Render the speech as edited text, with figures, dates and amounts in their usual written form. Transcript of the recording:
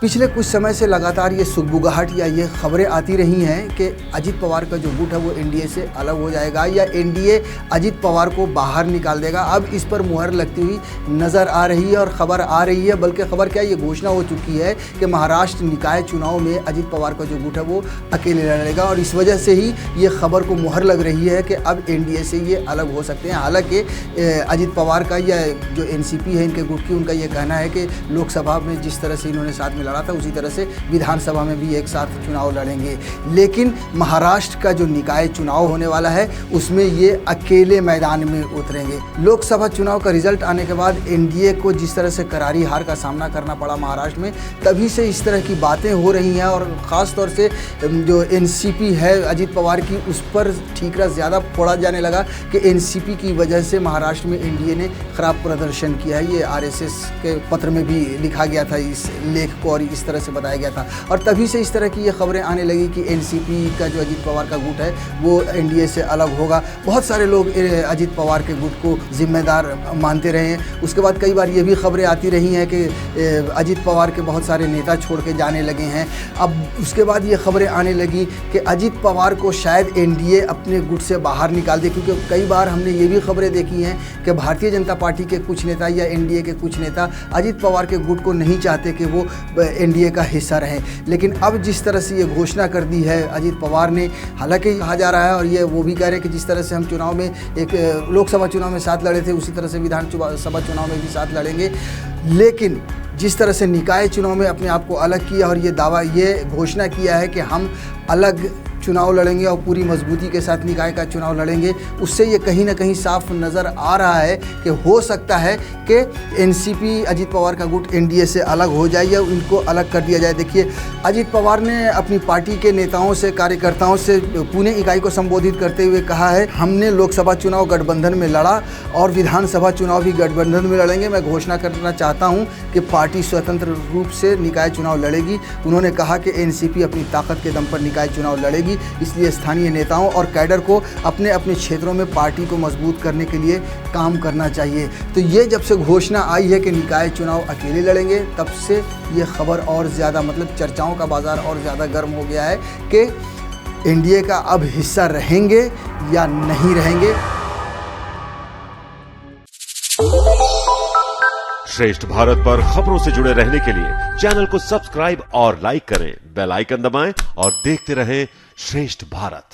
पिछले कुछ समय से लगातार ये सुगबुगाहट या ये खबरें आती रही हैं कि अजित पवार का जो गुट है वो एनडीए से अलग हो जाएगा या एनडीए अजित पवार को बाहर निकाल देगा। अब इस पर मुहर लगती हुई नज़र आ रही है और ख़बर आ रही है, बल्कि खबर क्या ये घोषणा हो चुकी है कि महाराष्ट्र निकाय चुनाव में अजित पवार का जो गुट है वो अकेले लड़ेगा और इस वजह से ही ये खबर को मुहर लग रही है कि अब एनडीए से ये अलग हो सकते हैं। हालांकि अजित पवार का या जो एनसीपी है इनके गुट की, उनका ये कहना है कि लोकसभा में जिस तरह से इन्होंने साथ में लड़ा था उसी तरह से विधानसभा में भी एक साथ चुनाव लड़ेंगे। लेकिन महाराष्ट्र का जो निकाय चुनाव होने वाला है उसमें ये अकेले मैदान में उतरेंगे। लोकसभा चुनाव का रिजल्ट आने के बाद एनडीए को जिस तरह से करारी हार का सामना करना पड़ा महाराष्ट्र में, तभी से इस तरह की बातें हो रही हैं और ख़ास तौर से जो एनसीपी है अजित पवार की, उस पर ठीकरा ज़्यादा फोड़ा जाने लगा कि एनसीपी की वजह से महाराष्ट्र में एनडीए ने खराब प्रदर्शन किया है। ये आरएसएस के पत्र में भी लिखा गया था इस लेख को और इस तरह से बताया गया था और तभी से इस तरह की ये खबरें आने लगी कि एनसीपी का जो अजित पवार का गुट है वो एनडीए से अलग होगा। बहुत सारे लोग अजित पवार के गुट को जिम्मेदार मानते रहे हैं। उसके बाद कई बार ये भी खबरें आती रही हैं कि अजित पवार के बहुत सारे नेता छोड़ के जाने लगे हैं। अब उसके बाद ये खबरें आने लगी कि अजित पवार को शायद एनडीए अपने गुट से बाहर निकाल दे, क्योंकि कई बार हमने ये भी खबरें देखी हैं कि भारतीय जनता पार्टी के कुछ नेता या एनडीए के कुछ नेता अजित पवार के गुट को नहीं चाहते कि वो एनडीए का हिस्सा रहे। लेकिन अब जिस तरह से ये घोषणा कर दी है अजित पवार ने, हालांकि कहा जा रहा है और ये वो भी कह रहे हैं कि जिस तरह से हम चुनाव में एक लोकसभा चुनाव में साथ लड़े थे उसी तरह से विधानसभा चुनाव में भी साथ लड़ेंगे। लेकिन जिस तरह से निकाय चुनाव में अपने आप को अलग किया और ये दावा, ये घोषणा किया है कि हम अलग चुनाव लड़ेंगे और पूरी मजबूती के साथ निकाय का चुनाव लड़ेंगे, उससे ये कहीं ना कहीं साफ नज़र आ रहा है कि हो सकता है कि एनसीपी अजित पवार का गुट एनडीए से अलग हो जाए या उनको अलग कर दिया जाए। देखिए, अजित पवार ने अपनी पार्टी के नेताओं से, कार्यकर्ताओं से पुणे इकाई को संबोधित करते हुए कहा है, हमने लोकसभा चुनाव गठबंधन में लड़ा और विधानसभा चुनाव भी गठबंधन में लड़ेंगे। मैं घोषणा करना चाहता हूँ कि पार्टी स्वतंत्र रूप से निकाय चुनाव लड़ेगी। उन्होंने कहा कि एनसीपी अपनी ताकत के दम पर निकाय चुनाव लड़ेगी, इसलिए स्थानीय नेताओं और कैडर को अपने अपने क्षेत्रों में पार्टी को मजबूत करने के लिए काम करना चाहिए। तो ये जब से घोषणा आई है कि निकाय चुनाव अकेले लड़ेंगे, तब से ये खबर और ज़्यादा, मतलब चर्चाओं का बाजार और ज़्यादा गर्म हो गया है कि एनडीए का अब हिस्सा रहेंगे या नहीं रहेंगे। श्रेष्ठ भारत पर खबरों से जुड़े रहने के लिए चैनल को सब्सक्राइब और लाइक करें, बेल आइकन दबाएं और देखते रहें श्रेष्ठ भारत।